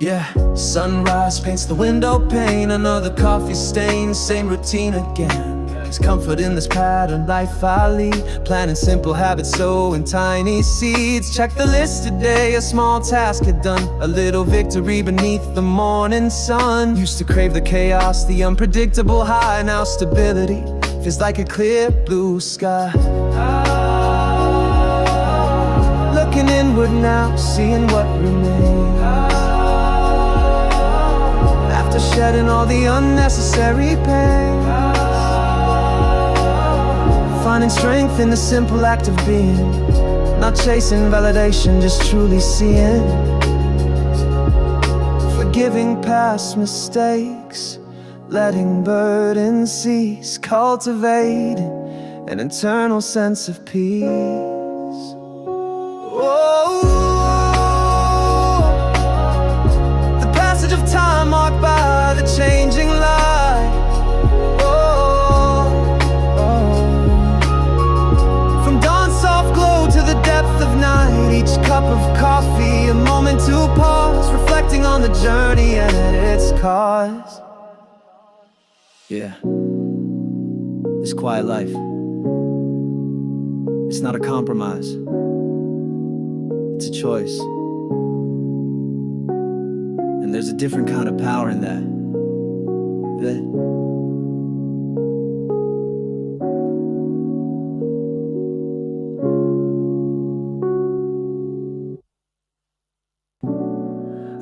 Yeah, sunrise paints the window pane, another coffee stain, same routine again. There's comfort in this pattern life I lead, planning simple habits, sowing tiny seeds. Check the list today, a small task had done, a little victory beneath the morning sun. Used to crave the chaos, the unpredictable high, now stability feels like a clear blue sky. Looking inward now, seeing what remains. After shedding all the unnecessary pain, finding strength in the simple act of being, not chasing validation, just truly seeing. Forgiving past mistakes, letting burdens cease, cultivating an internal sense of peace. Of time marked by the changing light. From dawn's soft glow to the depth of night, each cup of coffee a moment to pause, reflecting on the journey and its cause. Yeah, this quiet life, it's not a compromise, it's a choice. And there's a different kind of power in that.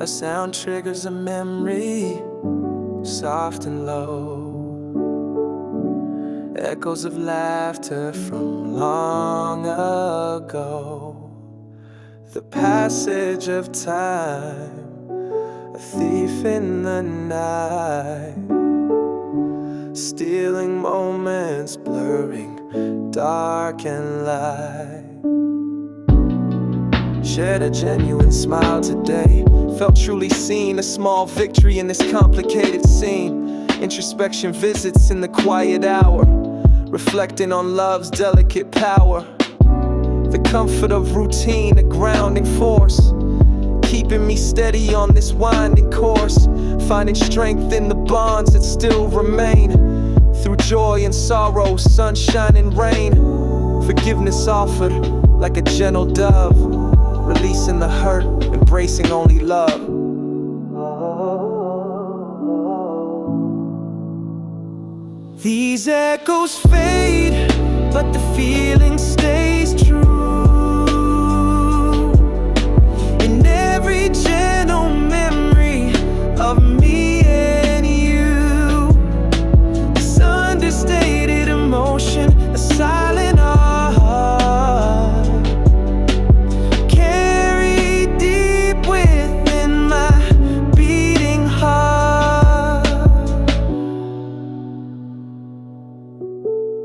A sound triggers a memory, soft and low. Echoes of laughter from long ago. The passage of time, a thief in the night, stealing moments, blurring dark and light. Shared a genuine smile today, felt truly seen, a small victory in this complicated scene. Introspection visits in the quiet hour, reflecting on love's delicate power. The comfort of routine, a grounding force, keeping me steady on this winding course. Finding strength in the bonds that still remain, through joy and sorrow, sunshine and rain. Forgiveness offered like a gentle dove, releasing the hurt, embracing only love. These echoes fade, but the feeling stays true. In every gentle memory of me and you, this understated emotion, a silent art, carried deep within my beating heart.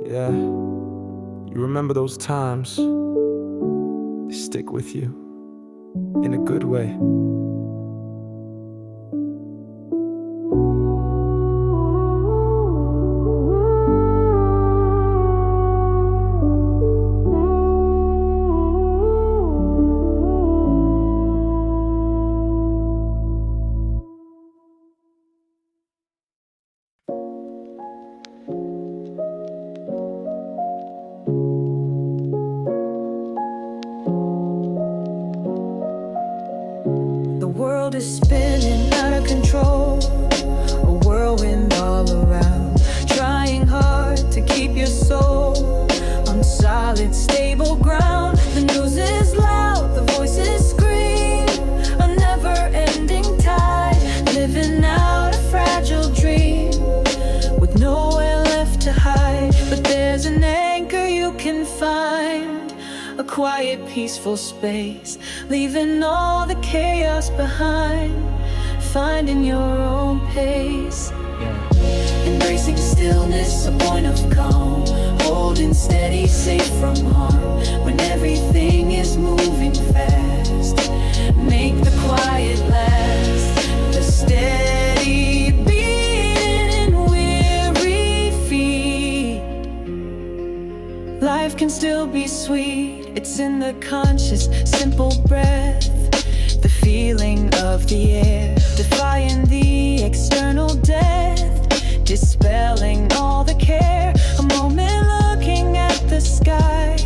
Yeah, you remember those times, they stick with you in a good way. The world is spinning out of control, a whirlwind all around, trying hard to keep your soul on solid, stable ground. The news is loud, the voices scream, a never-ending tide, living out a fragile dream with nowhere left to hide. But there's an anchor you can find, a quiet, peaceful space, leaving all the chaos behind, finding your own pace. Embracing stillness, a point of calm, holding steady, safe from harm, when everything is moving fast. Life can still be sweet. It's in the conscious, simple breath, the feeling of the air, defying the external death, dispelling all the care. A moment looking at the sky,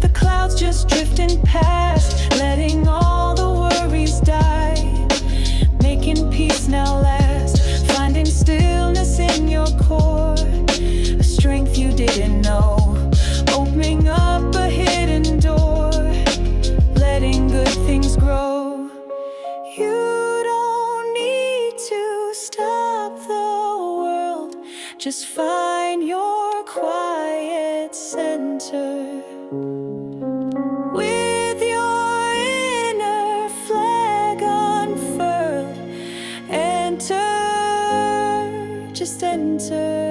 the clouds just drifting past, letting all the worries die, making peace now last, finding stillness in your core, a strength you didn't know, opening up a hidden door, letting good things grow. You don't need to stop the world, just find your quiet center. With your inner flag unfurled, enter, just enter.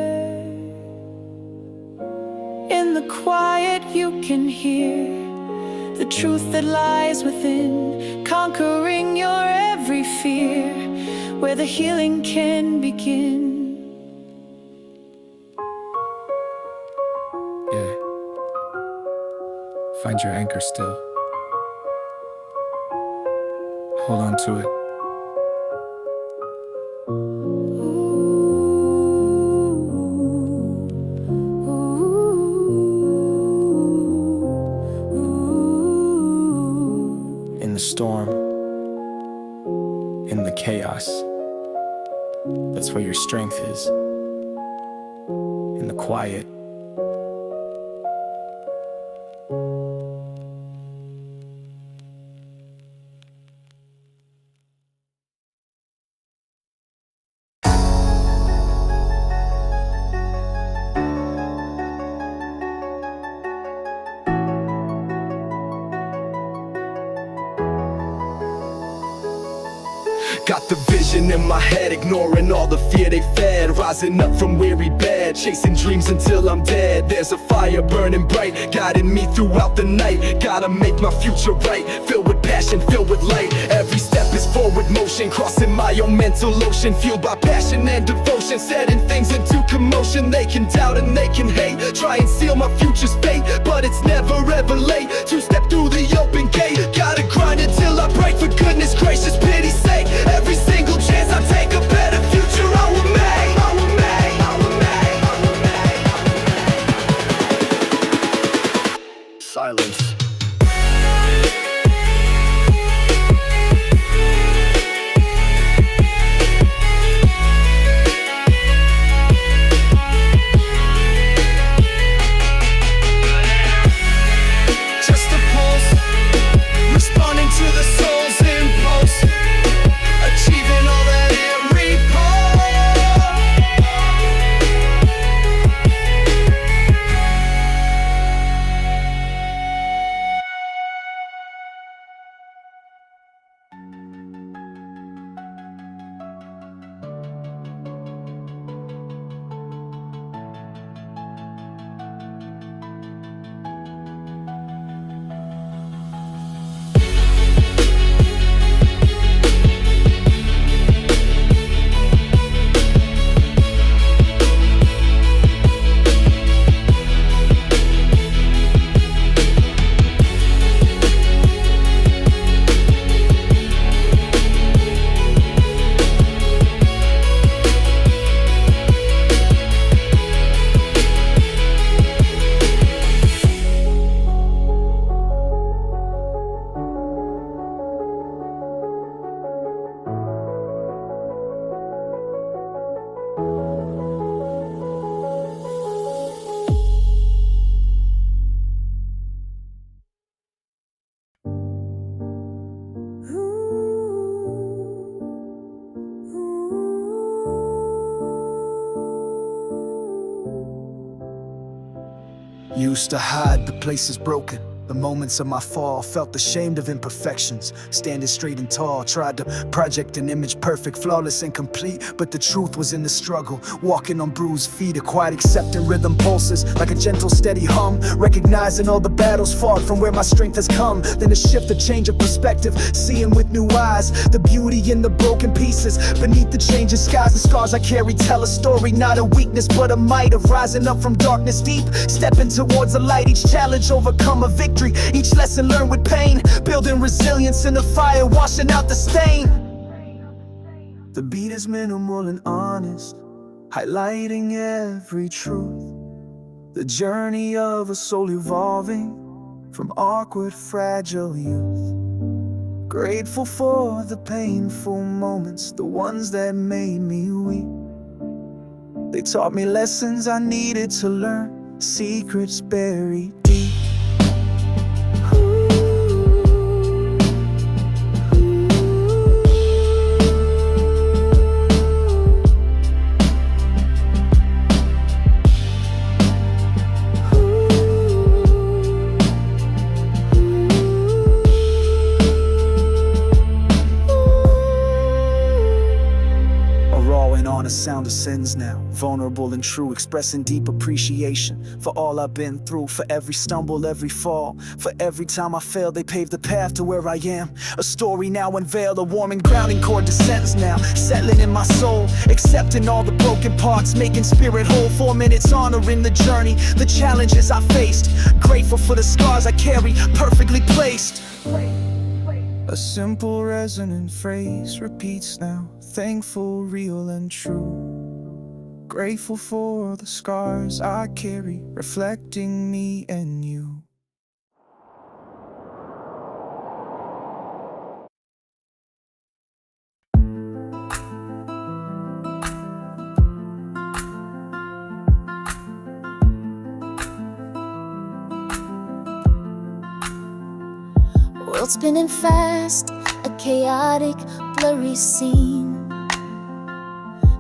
In the quiet you can hear the truth that lies within, conquering your every fear, where the healing can begin. Yeah. Find your anchor still. Hold on to it. In the storm, in the chaos, that's where your strength is. In the quiet. Got the vision in my head, ignoring all the fear they fed, rising up from weary bed, chasing dreams until I'm dead. There's a fire burning bright, guiding me throughout the night. Gotta make my future right, filled with passion, filled with light. Every step is forward motion, crossing my own mental ocean, fueled by passion and devotion, setting things into commotion. They can doubt and they can hate, try and seal my future's fate, but it's never ever late to step through the open gate. Gotta grind until I break, for goodness gracious, pity's sake. Every single chance I take, a better future I will make. I will make, I will make, I will make. Silence. Just a pulse, responding to the soul's impulse, achieving all that it Used to hide, the place is broken. The moments of my fall, felt ashamed of imperfections. Standing straight and tall, tried to project an image perfect, flawless and complete. But the truth was in the struggle, walking on bruised feet. A quiet accepting rhythm pulses like a gentle steady hum. Recognizing all the battles fought from where my strength has come. Then a shift, a change of perspective, seeing with new eyes. The beauty in the broken pieces, beneath the changing skies. The scars I carry tell a story, not a weakness but a might. Of rising up from darkness deep, stepping towards the light. Each challenge overcome a victory, each lesson learned with pain. Building resilience in the fire, washing out the stain. The beat is minimal and honest, highlighting every truth. The journey of a soul evolving from awkward, fragile youth. Grateful for the painful moments, the ones that made me weak. They taught me lessons I needed to learn, secrets buried deep. A sound ascends now, vulnerable and true, expressing deep appreciation for all I've been through, for every stumble, every fall, for every time I fail. They paved the path to where I am. A story now unveiled, a warming grounding chord descends now, settling in my soul, accepting all the broken parts, making spirit whole. 4 minutes honoring the journey, the challenges I faced, grateful for the scars I carry, perfectly placed. A simple resonant phrase repeats now, thankful, real and true. Grateful for the scars I carry, reflecting me and you. World spinning fast, a chaotic, blurry scene.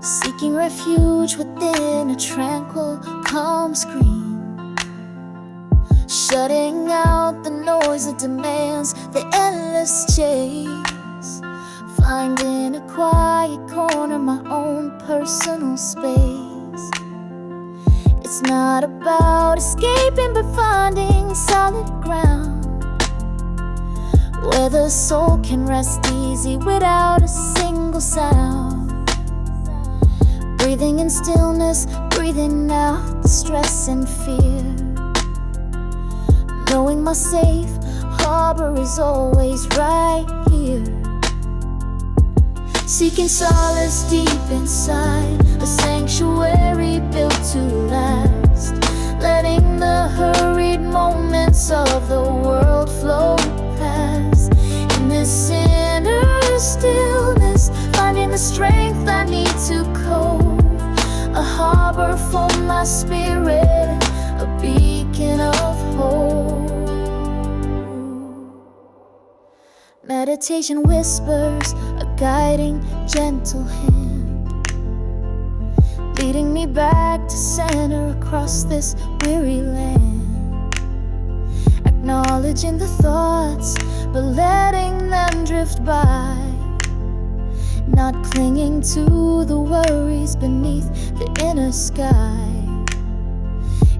Seeking refuge within a tranquil, calm screen. Shutting out the noise that demands the endless chase. Finding a quiet corner, my own personal space. It's not about escaping but finding solid ground, where the soul can rest easy without a single sound. Breathing in stillness, breathing out the stress and fear. Knowing my safe harbor is always right here. Seeking solace deep inside, a sanctuary built to last. Letting the hurried moments of the world flow past. In this inner stillness, finding the strength I need to cope. A harbor for my spirit, a beacon of hope. Meditation whispers, a guiding, gentle hand, leading me back to center across this weary land. Acknowledging the thoughts, but letting them drift by. Not clinging to the worries beneath the inner sky.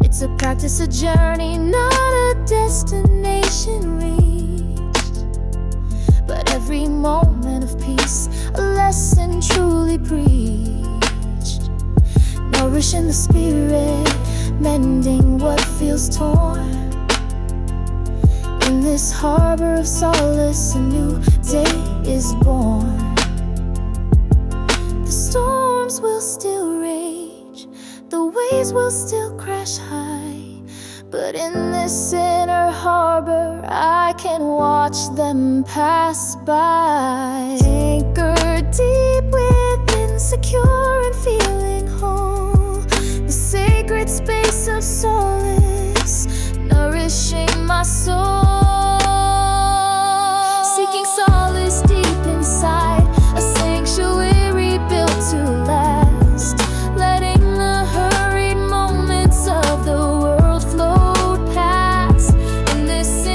It's a practice, a journey, not a destination reached, but every moment of peace, a lesson truly preached. Nourishing the spirit, mending what feels torn. In this harbor of solace, a new day is born. The storms will still rage, the waves will still crash high, but in this inner harbor I can watch them pass by. Anchored deep within, secure and feeling whole. The sacred space of solace, nourishing my soul. Seeking solace deep inside, a sanctuary built to last. Letting the hurried moments of the world float past. In this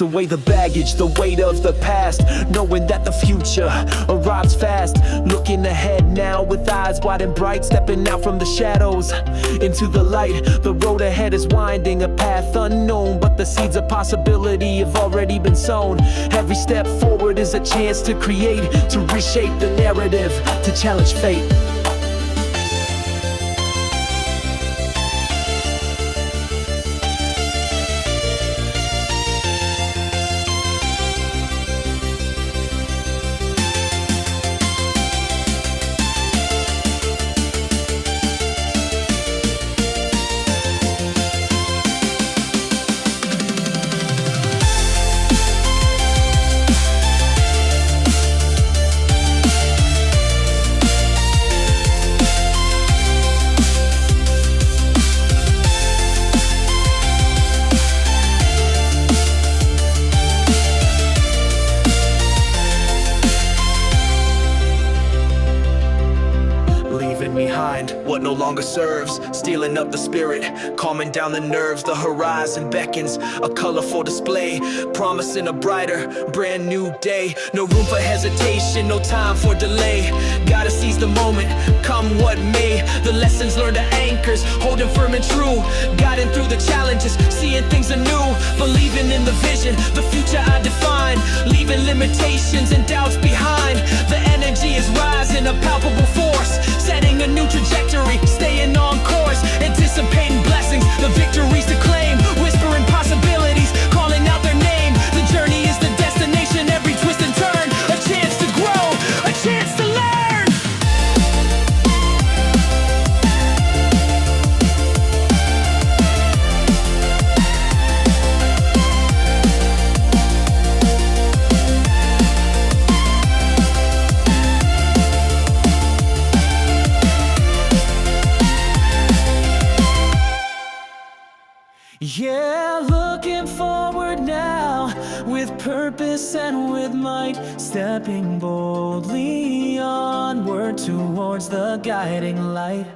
away the baggage, the weight of the past, knowing that the future arrives fast. Looking ahead now with eyes wide and bright, stepping out from the shadows into the light. The road ahead is winding, a path unknown, but the seeds of possibility have already been sown. Every step forward is a chance to create, to reshape the narrative, to challenge fate. Behind what no longer serves, stealing up the spirit, calming down the nerves. The horizon beckons, a colorful display, promising a brighter, brand new day. No room for hesitation, no time for delay. Gotta seize the moment, come what may. The lessons learned are anchors, holding firm and true. Guiding through the challenges, seeing things anew. Believing in the vision, the future I define. Leaving limitations and doubts behind. The energy is rising, a palpable force, setting a new trajectory, staying on course, anticipating blessings, the victories to claim, whispering possibilities, calling out their name. The journey is the destination, every twist and turn, a chance to grow, a chance to learn. Yeah, looking forward now, with purpose and with might, stepping boldly onward towards the guiding light.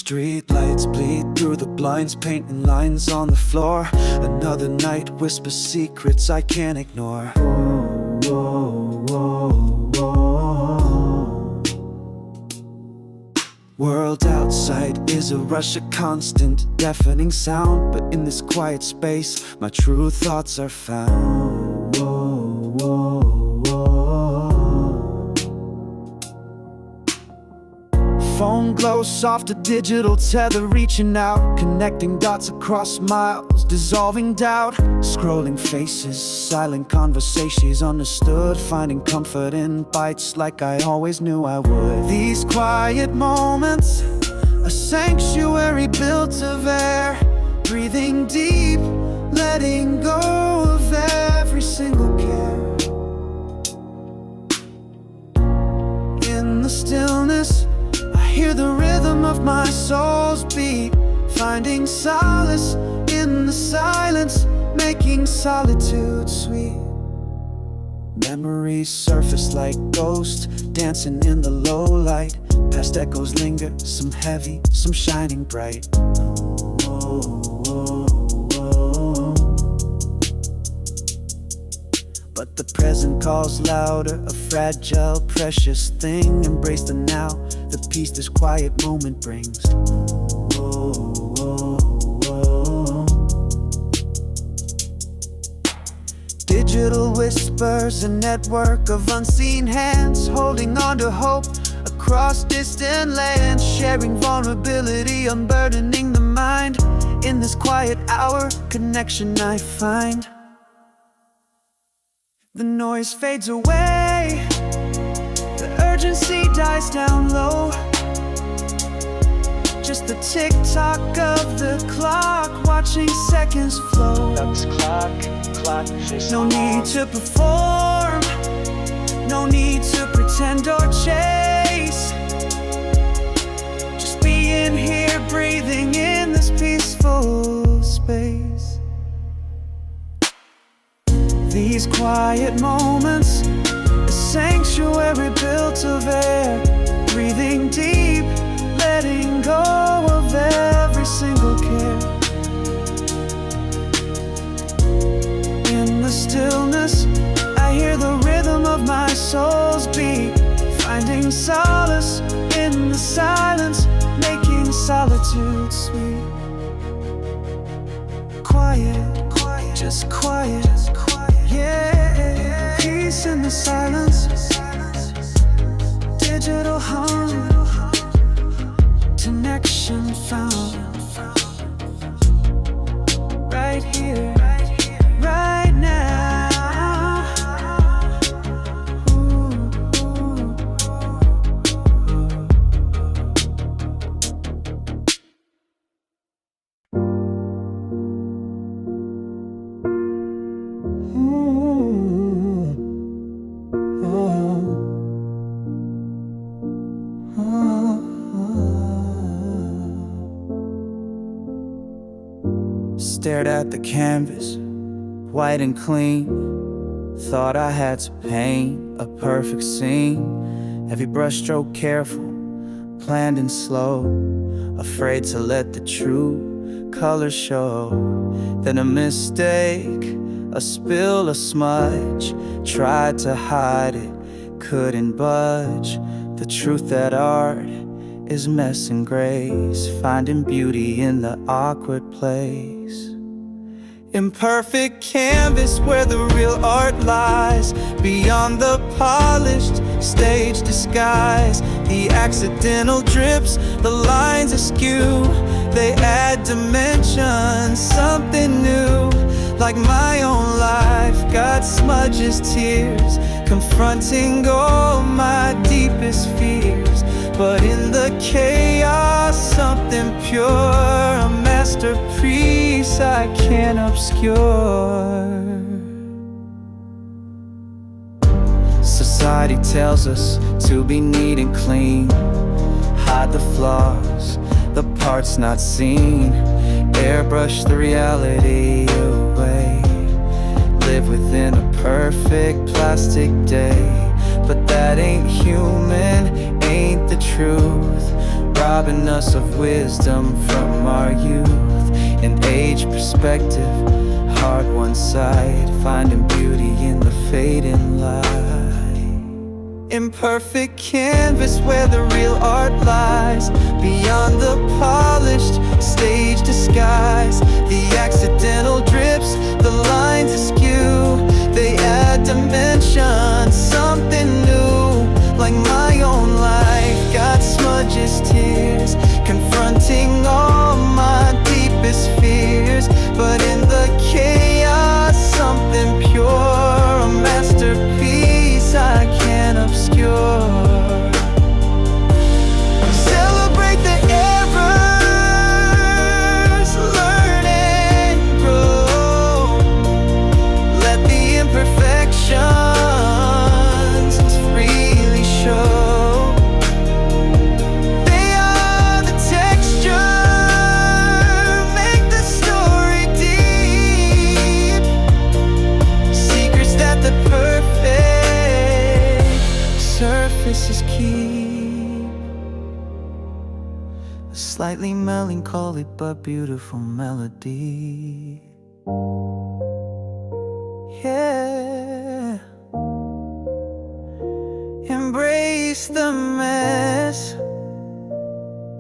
Street lights bleed through the blinds, painting lines on the floor. Another night whispers secrets I can't ignore. Whoa, whoa, whoa. World outside is a rush, a constant, deafening sound. But in this quiet space, my true thoughts are found. Whoa, whoa, whoa. Phone glows soft, a digital tether reaching out, connecting dots across miles, dissolving doubt. Scrolling faces, silent conversations understood, finding comfort in bites like I always knew I would. These quiet moments, a sanctuary built of air, breathing deep, letting go of every single care. In the stillness, hear the rhythm of my soul's beat, finding solace in the silence, making solitude sweet. Memories surface like ghosts, dancing in the low light. Past echoes linger, some heavy, some shining bright. Whoa, whoa, whoa. But the present calls louder, a fragile, precious thing. Embrace the now, the peace this quiet moment brings. Whoa, whoa, whoa. Digital whispers, a network of unseen hands holding on to hope across distant lands, sharing vulnerability, unburdening the mind. In this quiet hour, connection I find. The noise fades away, the urgency dies down low. Just the tick-tock of the clock, watching seconds flow. No need to perform, no need to pretend or chase. Just being here, breathing in this peaceful space. These quiet moments, a sanctuary built of air. Breathing deep, letting go of every single care. In the stillness, I hear the rhythm of my soul's beat, finding solace in the silence, making solitude sweet. Quiet, just quiet, yeah. Peace in the silence, digital hum, connection found. Right here, right now. Stared at the canvas, white and clean. Thought I had to paint a perfect scene. Every brushstroke careful, planned and slow. Afraid to let the true colors show. Then a mistake, a spill, a smudge. Tried to hide it, couldn't budge. The truth that art is mess and grace, finding beauty in the awkward place. Imperfect canvas where the real art lies, beyond the polished stage disguise. The accidental drips, the lines askew, they add dimension, something new. Like my own life, got smudges, tears, confronting all my deepest fears. But in the chaos, something pure, a masterpiece I can't obscure. Society tells us to be neat and clean, hide the flaws, the parts not seen, airbrush the reality away, live within a perfect plastic day. But that ain't human, ain't the truth, robbing us of wisdom from our youth. In age perspective, hard one side, finding beauty in the fading light. Imperfect canvas where the real art lies, beyond the polished stage disguise. The accidental drips, the lines askew, they add dimension, something new. Like my own life, got smudges, tears, confronting all my deepest fears. But in the chaos, something pure, a masterpiece I can't obscure. Celebrate the errors, learn and grow. Let the imperfections freely show. They are the texture, make the story deep. Secrets that the perfect surfaces keep. A slightly melancholic but beautiful melody. Yeah. Embrace the mess,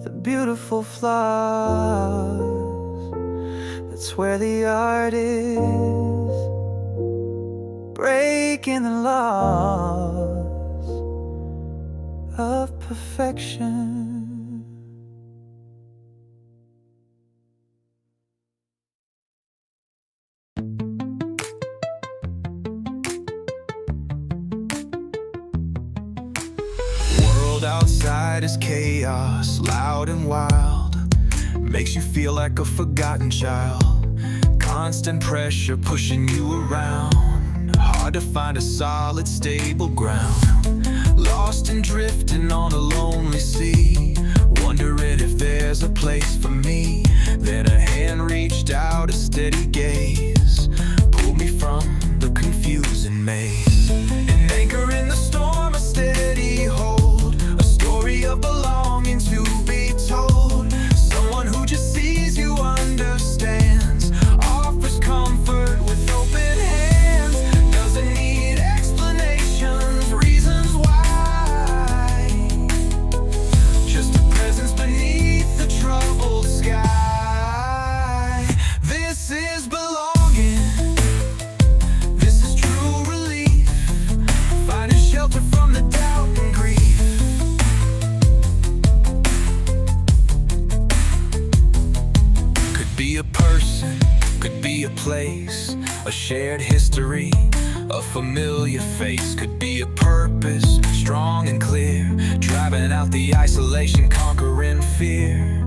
the beautiful flaws. That's where the art is. breaking the laws of perfection. World outside is chaos, loud and wild, makes you feel like a forgotten child. Constant pressure pushing you around, hard to find a solid, stable ground. Lost and drifting on a lonely sea, wondering if there's a place for me. Then a hand reached out, a steady gaze pulled me from the confusing maze. An anchor in the storm, a steady hold, a story of belonging to be told. Someone who just sees you, understands, offers comfort with open hands. Doesn't need explanations, reasons why. Just a presence beneath the troubled sky. This is belonging. This is true relief. Finding shelter from the doubt and grief. Could be a person, could be a place, a shared history, a familiar face. Could be a purpose, strong and clear, driving out the isolation, conquering fear.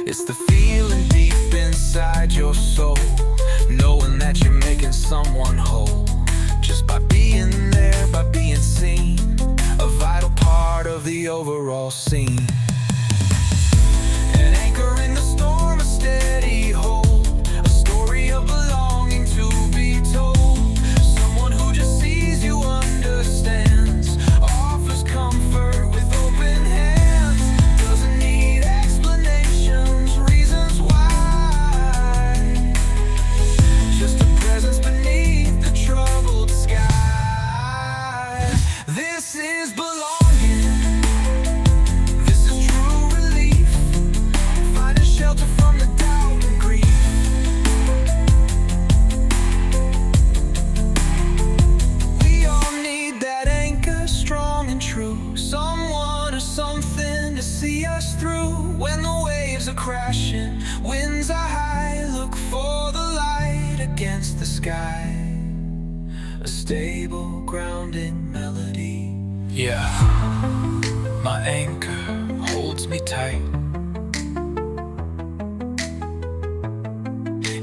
It's the feeling deep inside your soul, knowing that you're making someone whole, just by being there, by being seen, a vital part of the overall scene. An anchor in the storm, a steady hold, a story of belonging to be told. Someone who just sees you, understands, offers comfort with open hands. Doesn't need explanations, reasons why. Just a presence beneath the troubled sky. This is belonging. This is true relief. Finding shelter from the doubt and grief. We all need that anchor, strong and true. Someone or something to see us through. When the waves are crashing, winds are high, look for the light against the sky. A stable, grounding melody. Yeah, my anchor holds me tight.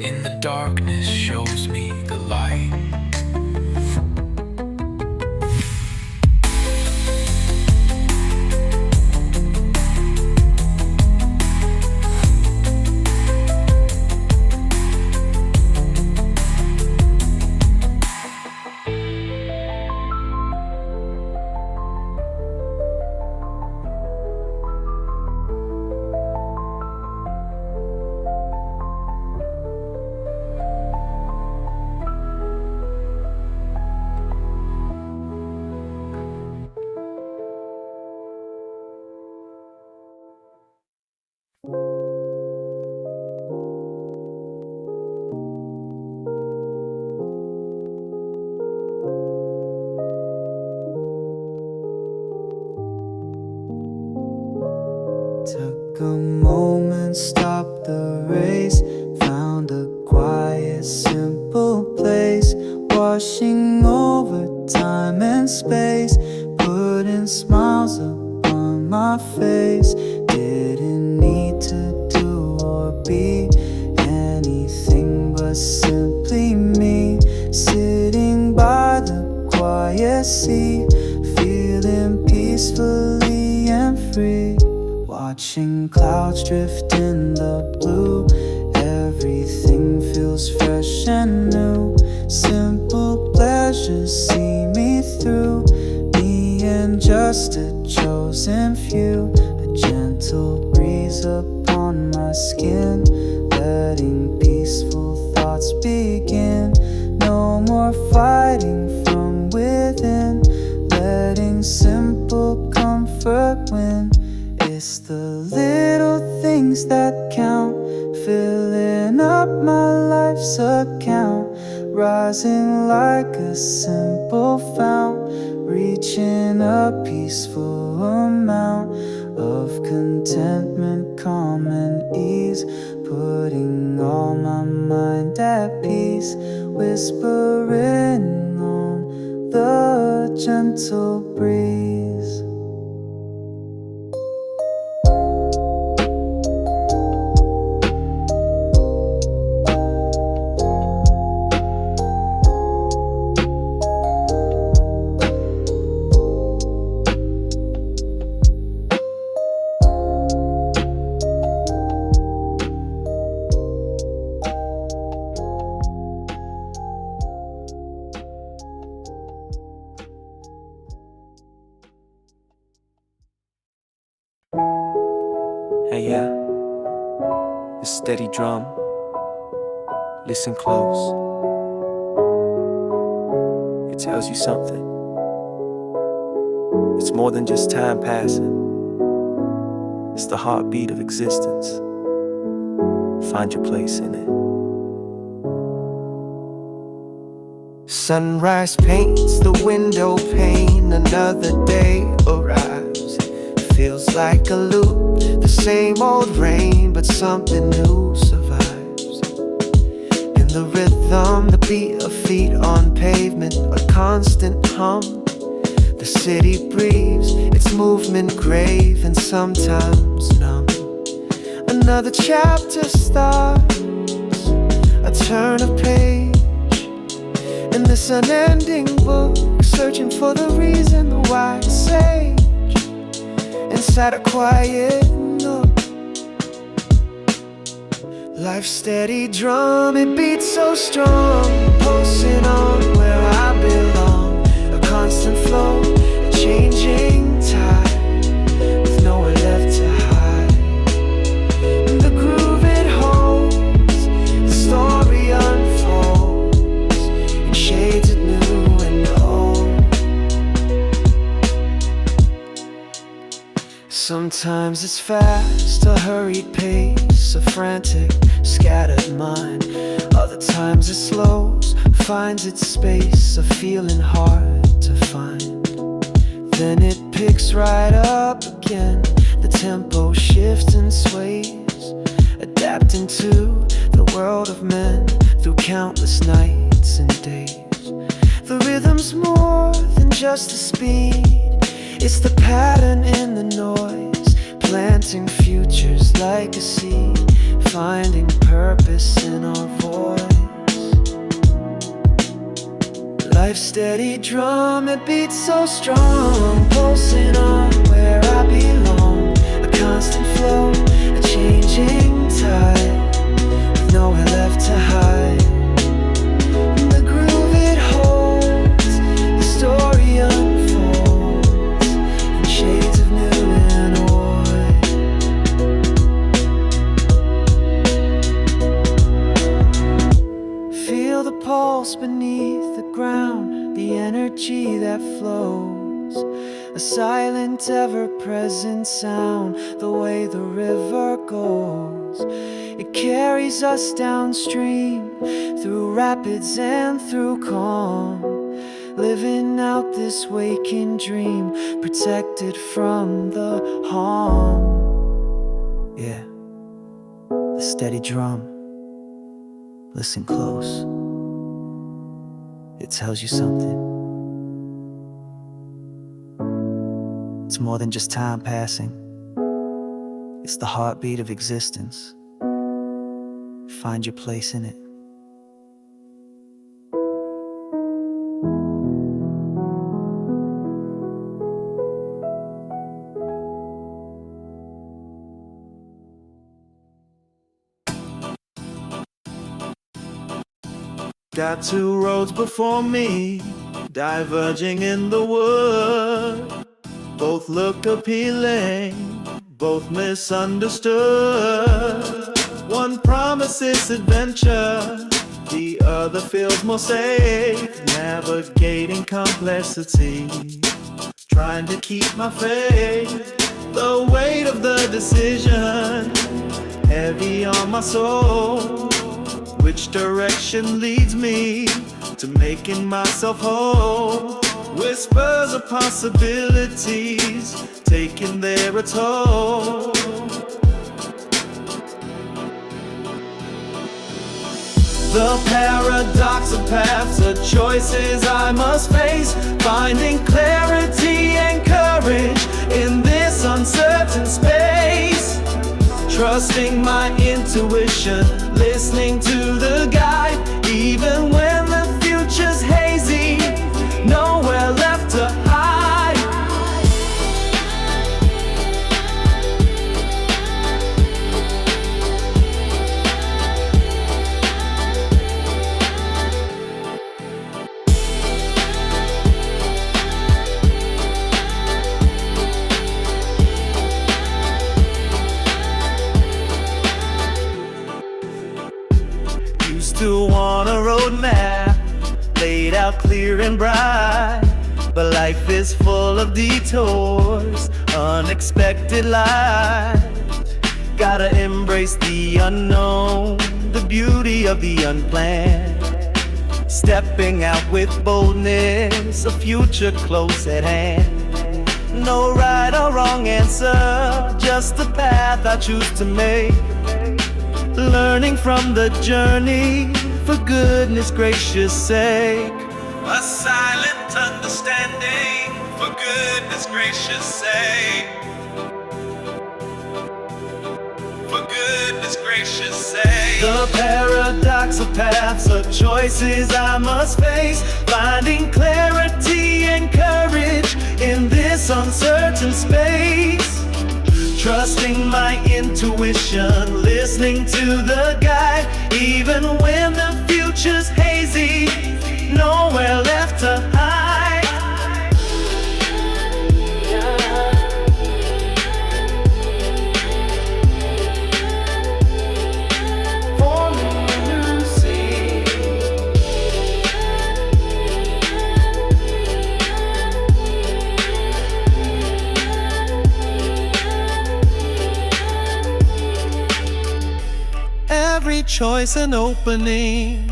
In the darkness shows me the light. Took a moment, stopped the race, found a quiet, simple place, washing over time and space, putting smiles upon my face. Didn't need to do or be anything but simply me, sitting by the quiet sea, feeling peacefully and free. Watching clouds drift in the blue, everything feels fresh and new. Simple pleasures see me through, me and just a chosen few. A gentle breeze upon my skin, letting peaceful thoughts begin. No more fighting from within, letting simple comfort win. It's the little things that count, filling up my life's account, rising like a simple fount, reaching a peaceful amount of contentment, calm and ease, putting all my mind at peace, whispering on the gentle breeze. Hey, yeah, the steady drum. Listen close. It tells you something. It's more than just time passing. It's the heartbeat of existence. Find your place in it. Sunrise paints the window pane. Another day arrives. Feels like a loop, the same old rain, but something new survives. In the rhythm, the beat of feet on pavement, a constant hum. The city breathes, its movement grave and sometimes numb. Another chapter starts, a turn of page in this unending book, searching for the reason, the why to say inside a quiet nook. Life's steady drum, it beats so strong, pulsing on where I belong. A constant flow, a changing tide, with nowhere left to hide. And the groove it holds, the story unfolds in shades of new and old. Sometimes it's fast, a hurried pace, a frantic, scattered mind. Other times it slows, finds its space, a feeling hard to find. Then it picks right up again, the tempo shifts and sways, adapting to the world of men through countless nights and days. The rhythm's more than just the speed, it's the pattern in the noise, planting futures like a seed, finding purpose in our voice. Life's steady drum, it beats so strong, pulsing on where I belong. A constant flow, a changing tide, with nowhere left to hide. And the groove it holds, the story unfolds in shades of new and old. Feel the pulse beneath the ground, the energy that flows, a silent, ever-present sound, the way the river goes. It carries us downstream, through rapids and through calm, living out this waking dream, protected from the harm. Yeah, the steady drum. Listen close. It tells you something. It's more than just time passing. It's the heartbeat of existence. Find your place in it. Got two roads before me, diverging in the wood. Both look appealing, both misunderstood. One promises adventure, the other feels more safe. Navigating complexity, trying to keep my faith. The weight of the decision, heavy on my soul. which direction leads me to making myself whole. Whispers of possibilities taking their toll. The paradox of paths, the choices I must face, finding clarity and courage in this uncertain space. Trusting my intuition, listening to the guide, even when the future's hazy, nowhere left to hide. To want a roadmap laid out clear and bright, but life is full of detours, unexpected light. Gotta embrace the unknown, the beauty of the unplanned. Stepping out with boldness, a future close at hand. No right or wrong answer, just the path I choose to make. Learning from the journey, for goodness gracious sake. A silent understanding, for goodness gracious sake. For goodness gracious sake. The paradox of paths, of choices I must face, finding clarity and courage in this uncertain space. Trusting my intuition, listening to the guide, even when the future's hazy, nowhere left to hide. Forming a new scene. Every choice an opening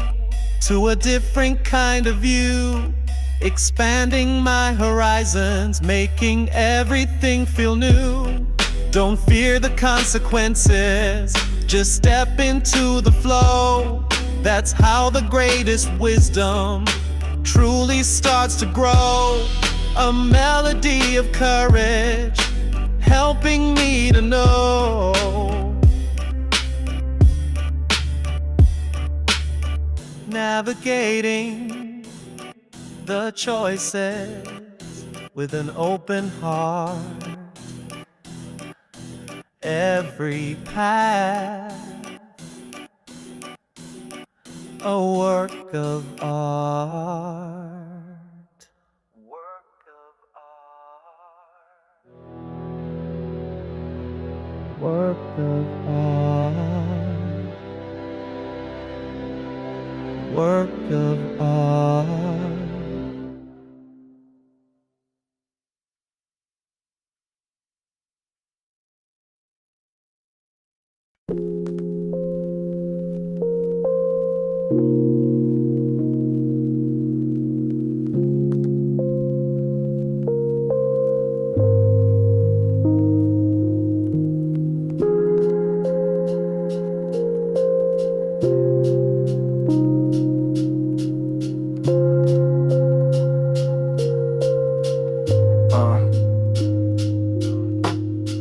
to a different kind of view, expanding my horizons, making everything feel new. Don't fear the consequences, just step into the flow. That's how the greatest wisdom truly starts to grow. A melody of courage, helping me to know. Navigating the choices with an open heart. Every path a work of art. Work of art. Work of art. Work of art.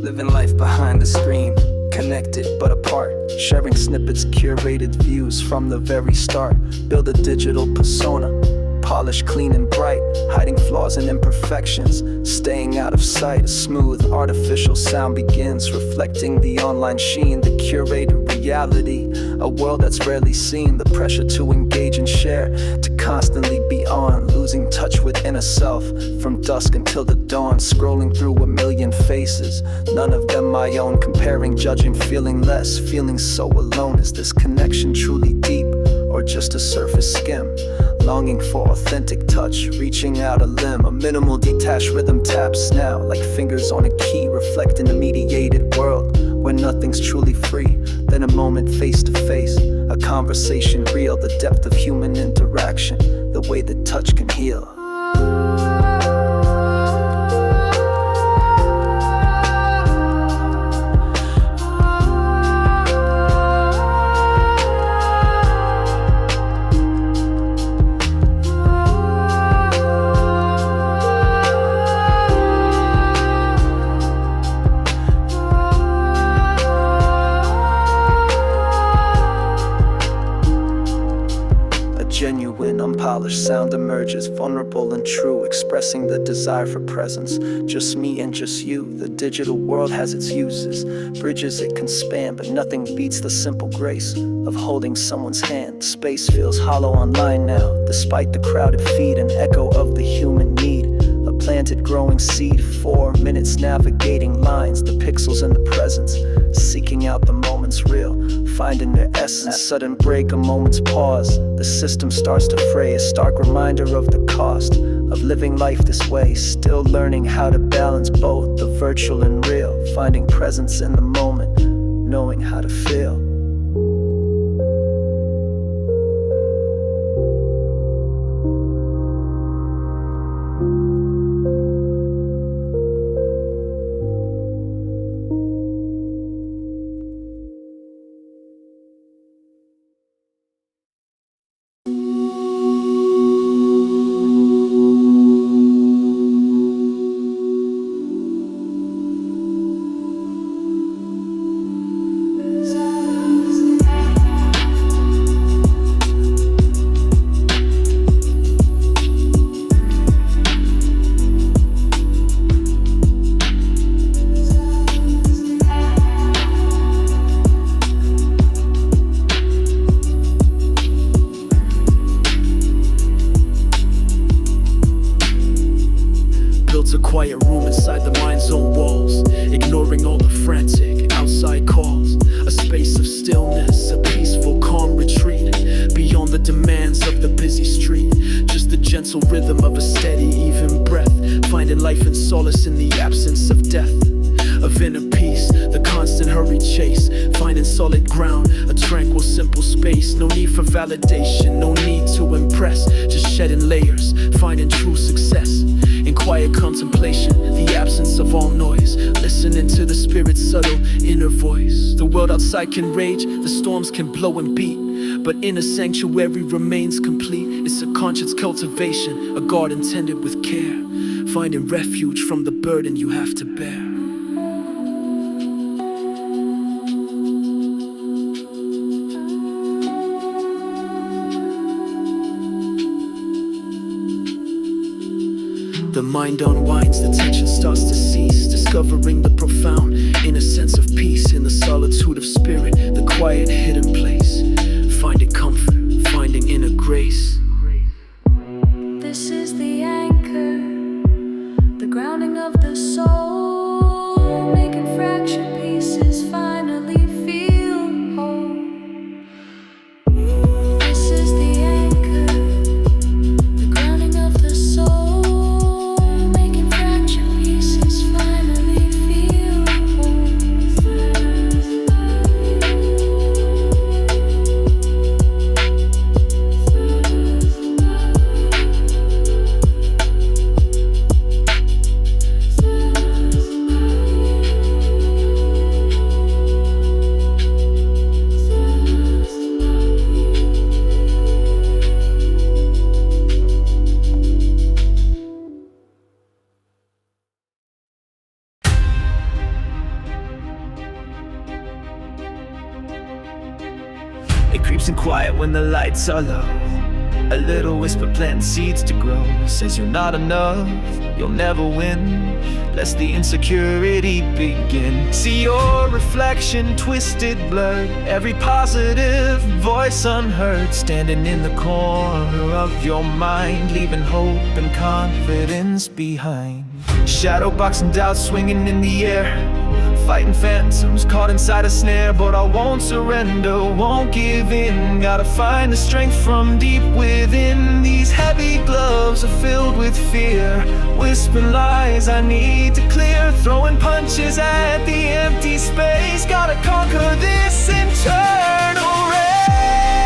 Living life behind the screen, connected but apart, sharing snippets, curated views from the very start. Build a digital persona, polished, clean and bright, hiding flaws and imperfections, staying out of sight. A smooth artificial sound begins, reflecting the online sheen, the curated reality, a world that's rarely seen. The pressure to engage and share, to constantly be on, losing touch with inner self, from dusk until the dawn, scrolling through a million faces, none of them my own, comparing, judging, feeling less, feeling so alone. Is this connection truly deep, or just a surface skim? Longing for authentic touch, reaching out a limb. A minimal detached rhythm taps now, like fingers on a key, reflecting a mediated world where nothing's truly free. Then a moment face to face, a conversation real, the depth of human interaction, the way that touch can heal. Genuine, unpolished sound emerges, vulnerable and true, expressing the desire for presence. Just me and just you. The digital world has its uses, bridges it can span, but nothing beats the simple grace of holding someone's hand. Space feels hollow online now, despite the crowded feed, an echo of the human need. A planted growing seed, 4 minutes navigating lines, the pixels and the presence, seeking out the moments real, finding their essence. Sudden break, a moment's pause, the system starts to fray, a stark reminder of the cost of living life this way. Still learning how to balance both the virtual and real, finding presence in the moment, knowing how to feel. A quiet room inside the mind's own walls, ignoring all the frantic outside calls. A space of stillness, a peaceful, calm retreat, beyond the demands of the busy street. Just the gentle rhythm of a steady, even breath, finding life and solace in the absence of death. Of inner peace, the constant hurried chase, finding solid ground, a tranquil, simple space. No need for validation, no need to impress, just shedding layers, finding true success. In quiet contemplation, the absence of all noise, listening to the spirit's subtle inner voice. The world outside can rage, the storms can blow and beat, but inner sanctuary remains complete. It's a conscious cultivation, a garden tended with care, finding refuge from the burden you have to bear. The mind unwinds, the tension starts to cease, discovering the profound inner sense of peace in the solitude of spirit, the quiet hidden place. Finding comfort, finding inner grace. This is the anchor, the grounding of the soul, making fractured pieces finally feel whole. This is the anchor, the grounding of the soul, making fractured pieces finally feel whole. It creeps in quiet when the lights are low. A little whisper planting seeds to grow. Says you're not enough, you'll never win, lest the insecurity begin. See your reflection twisted, blurred, every positive voice unheard, standing in the corner of your mind, leaving hope and confidence behind. Shadow boxing doubt swinging in the air, fighting phantoms caught inside a snare. But I won't surrender, won't give in. Gotta find the strength from deep within. These heavy gloves are filled with fear, whispering lies I need to clear, throwing punches at the empty space. Gotta conquer this internal race.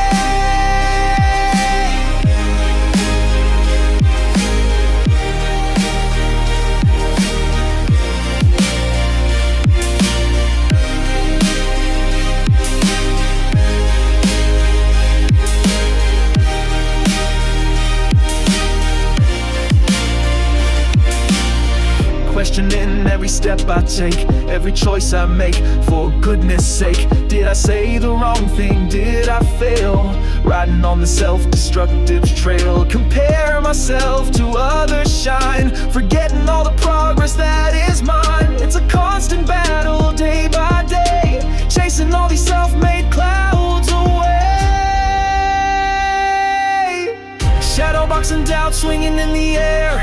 every step I take, every choice I make. For goodness sake, did I say the wrong thing? Did I fail? Riding on the self-destructive trail, compare myself to others shine, forgetting all the progress that is mine. It's a constant battle day by day, chasing all these self-made clouds away. Shadow boxing doubt swinging in the air,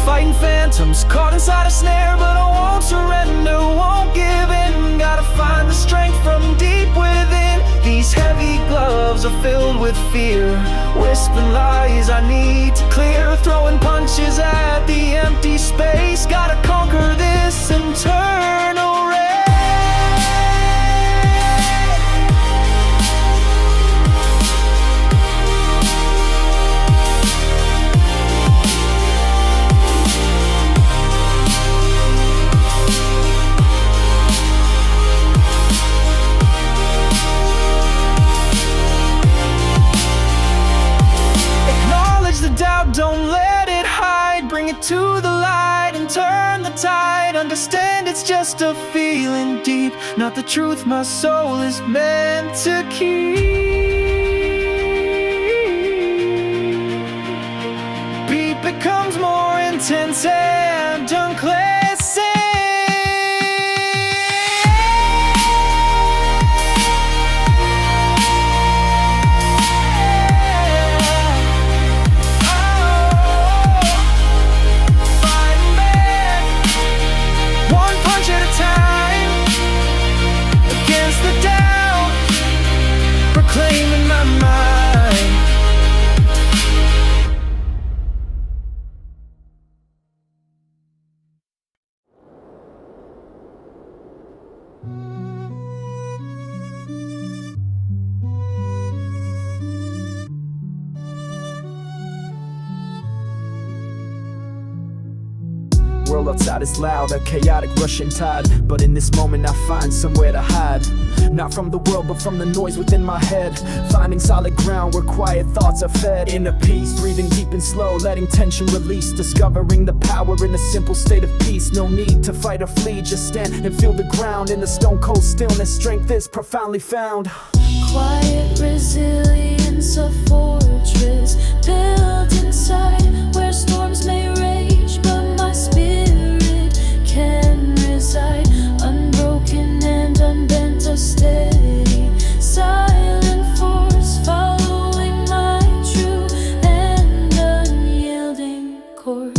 fighting phantoms caught inside a snare. But I won't surrender, won't give in. Gotta find the strength from deep within. These heavy gloves are filled with fear, whispering lies I need to clear, throwing punches at the empty space. Gotta conquer this internal race. Don't let it hide, bring it to the light and turn the tide. Understand it's just a feeling deep, not the truth my soul is meant to keep. Beat becomes more intense and unclear. Claiming my mind. World outside is loud, a chaotic rushing tide, but in this moment I find somewhere to hide. Not from the world, but from the noise within my head. Finding solid ground where quiet thoughts are fed. Inner peace, breathing deep and slow, letting tension release. Discovering the power in a simple state of peace. No need to fight or flee, just stand and feel the ground. In the stone cold stillness, strength is profoundly found. Quiet resilience, a fortress built inside, where storms may rage, but my spirit can reside. Unbroken and unbent, a steady, silent force, following my true and unyielding course.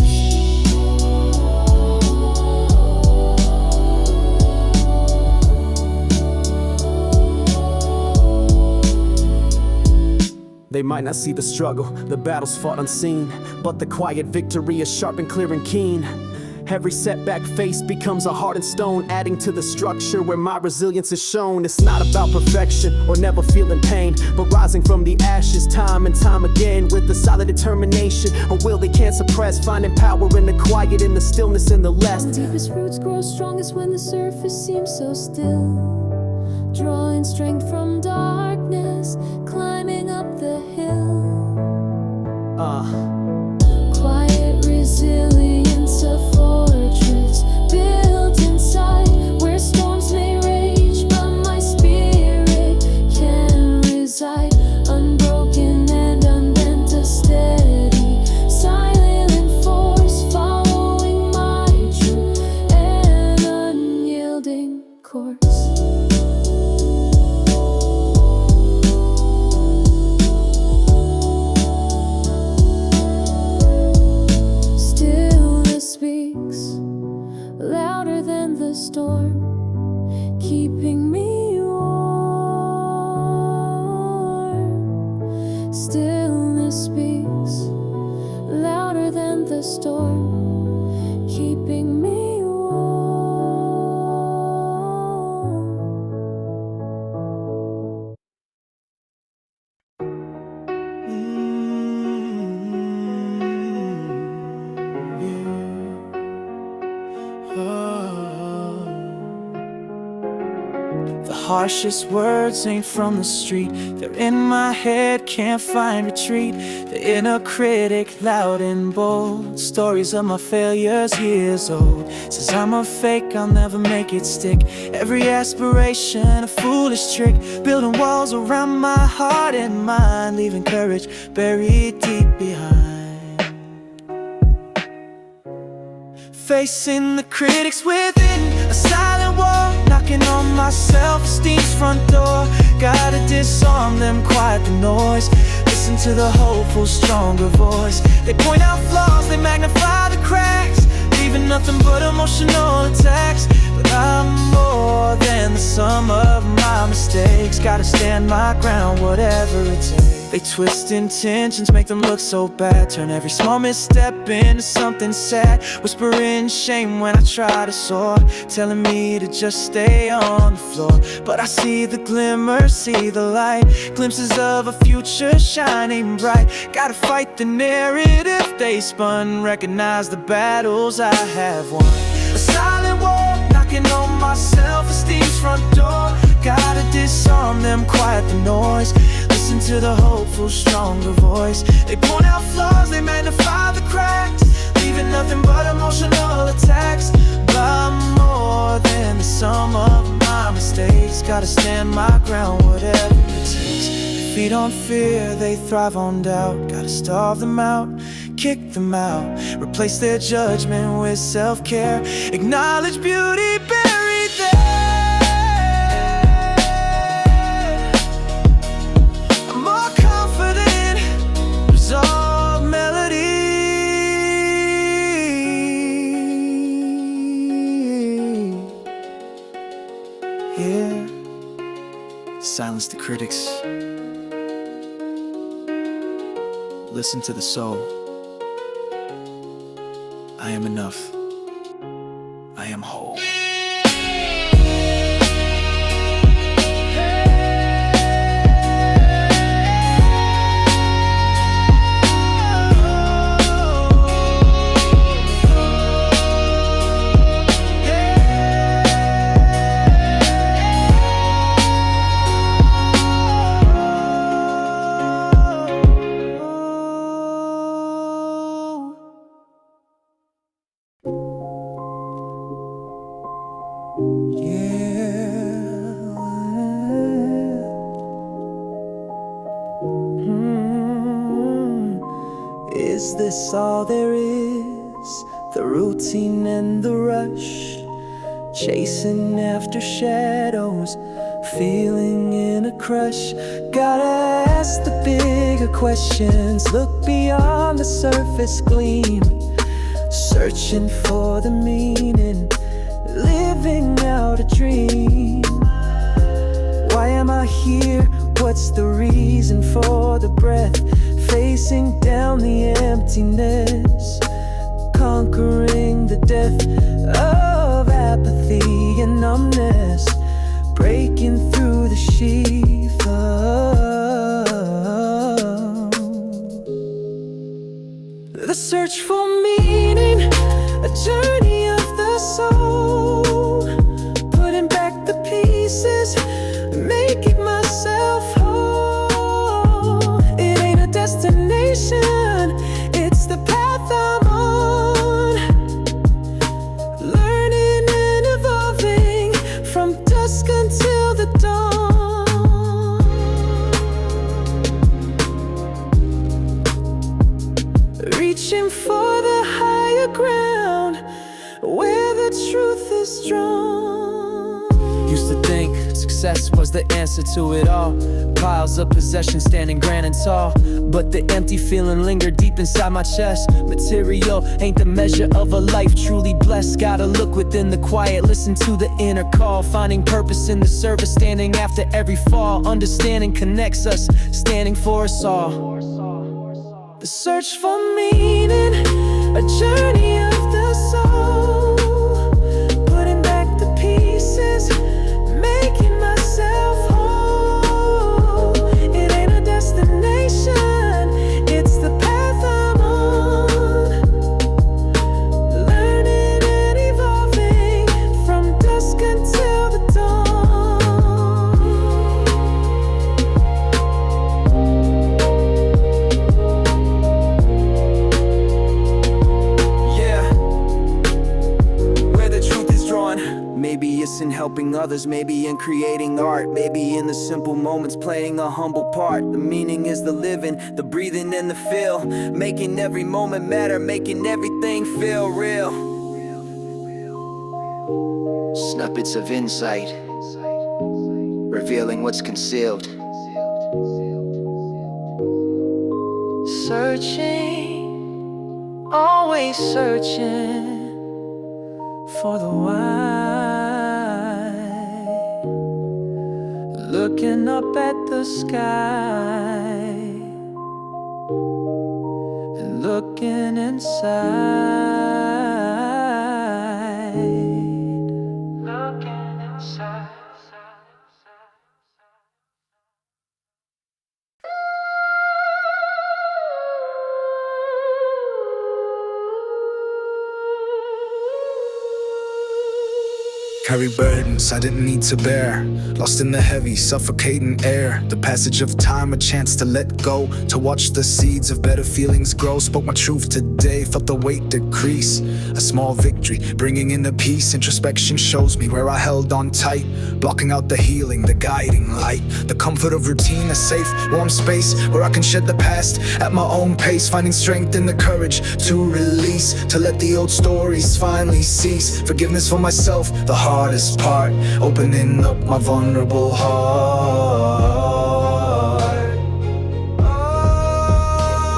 They might not see the struggle, the battles fought unseen, but the quiet victory is sharp and clear and keen. Every setback faced becomes a hardened stone, adding to the structure where my resilience is shown. It's not about perfection or never feeling pain, but rising from the ashes time and time again with a solid determination, a will they can't suppress, finding power in the quiet, in the stillness, in the less. The deepest roots grow strongest when the surface seems so still, drawing strength from darkness, climbing up the hill. Quiet resilience, a fortress built inside, where storms may rage, but my spirit can reside. Unbroken and unbent, a steady, silent force, following my true and unyielding course. harshest words ain't from the street. They're in my head, can't find retreat. The inner critic, loud and bold. Stories of my failures, years old. Says I'm a fake, I'll never make it stick. Every aspiration, a foolish trick. Building walls around my heart and mind, leaving courage buried deep behind. Facing the critics within, a silent war, knocking on my self-esteem's front door. Gotta disarm them, quiet the noise. Listen to the hopeful, stronger voice. They point out flaws, they magnify the cracks, leaving nothing but emotional attacks. But I'm more than the sum of my mistakes. Gotta stand my ground, whatever it takes. They twist intentions, make them look so bad. Turn every small misstep into something sad. Whispering shame when I try to soar, telling me to just stay on the floor. But I see the glimmer, see the light, glimpses of a future shining bright. Gotta fight the narrative they spun, recognize the battles I have won. A silent war, knocking on my self-esteem's front door. Gotta disarm them, quiet the noise. Listen to the hopeful, stronger voice. They point out flaws, they magnify the cracks, leaving nothing but emotional attacks. But I'm more than the sum of my mistakes. Gotta stand my ground, whatever it takes. They feed on fear, they thrive on doubt. Gotta starve them out, kick them out. Replace their judgment with self-care. Acknowledge beauty buried there. Yeah, silence the critics. Listen to the soul. I am enough. I am whole. Is this all there is? The routine and the rush, chasing after shadows, feeling in a crush. Gotta ask the bigger questions, look beyond the surface gleam, searching for the meaning, living out a dream. Why am I here? What's the reason for the breath? Facing down the emptiness, conquering the death of apathy and numbness, breaking through the sheath of the search for meaning, a journey of the soul, putting back the pieces, making myself whole. It ain't a destination, it's the path I'm on, learning and evolving from dusk until the dawn, reaching for the higher ground where the truth is drawn. Used to think success was the answer to it all, piles of possessions standing grand and tall, but the empty feeling lingered deep inside my chest. Material ain't the measure of a life truly blessed. Gotta look within the quiet, listen to the inner call, finding purpose in the service, standing after every fall. Understanding connects us, standing for us all. The search for meaning, a journey of the soul, putting back the pieces, making myself whole. It ain't a destination, it's the path I'm on, learning and evolving from dusk until the dawn. helping others, maybe in creating art, maybe in the simple moments playing a humble part. The meaning is the living, the breathing and the feel, making every moment matter, making everything feel real. Snippets of insight, revealing what's concealed. Searching, always searching for the why. Looking up at the sky and looking inside. Looking inside. Carry burdens I didn't need to bear, lost in the heavy, suffocating air. The passage of time, a chance to let go, to watch the seeds of better feelings grow. Spoke my truth today, felt the weight decrease. A small victory, bringing in the peace. Introspection shows me where I held on tight, blocking out the healing, the guiding light. The comfort of routine, a safe, warm space where I can shed the past at my own pace. Finding strength in the courage to release, to let the old stories finally cease. Forgiveness for myself, the hardest part, opening up my vulnerable heart.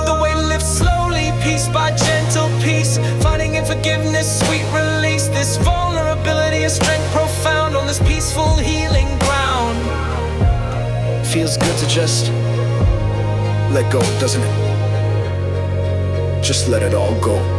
The weight lifts slowly, piece by gentle piece, finding in forgiveness sweet release. This vulnerability is strength profound on this peaceful healing ground. Feels good to just let go, doesn't it? Just let it all go.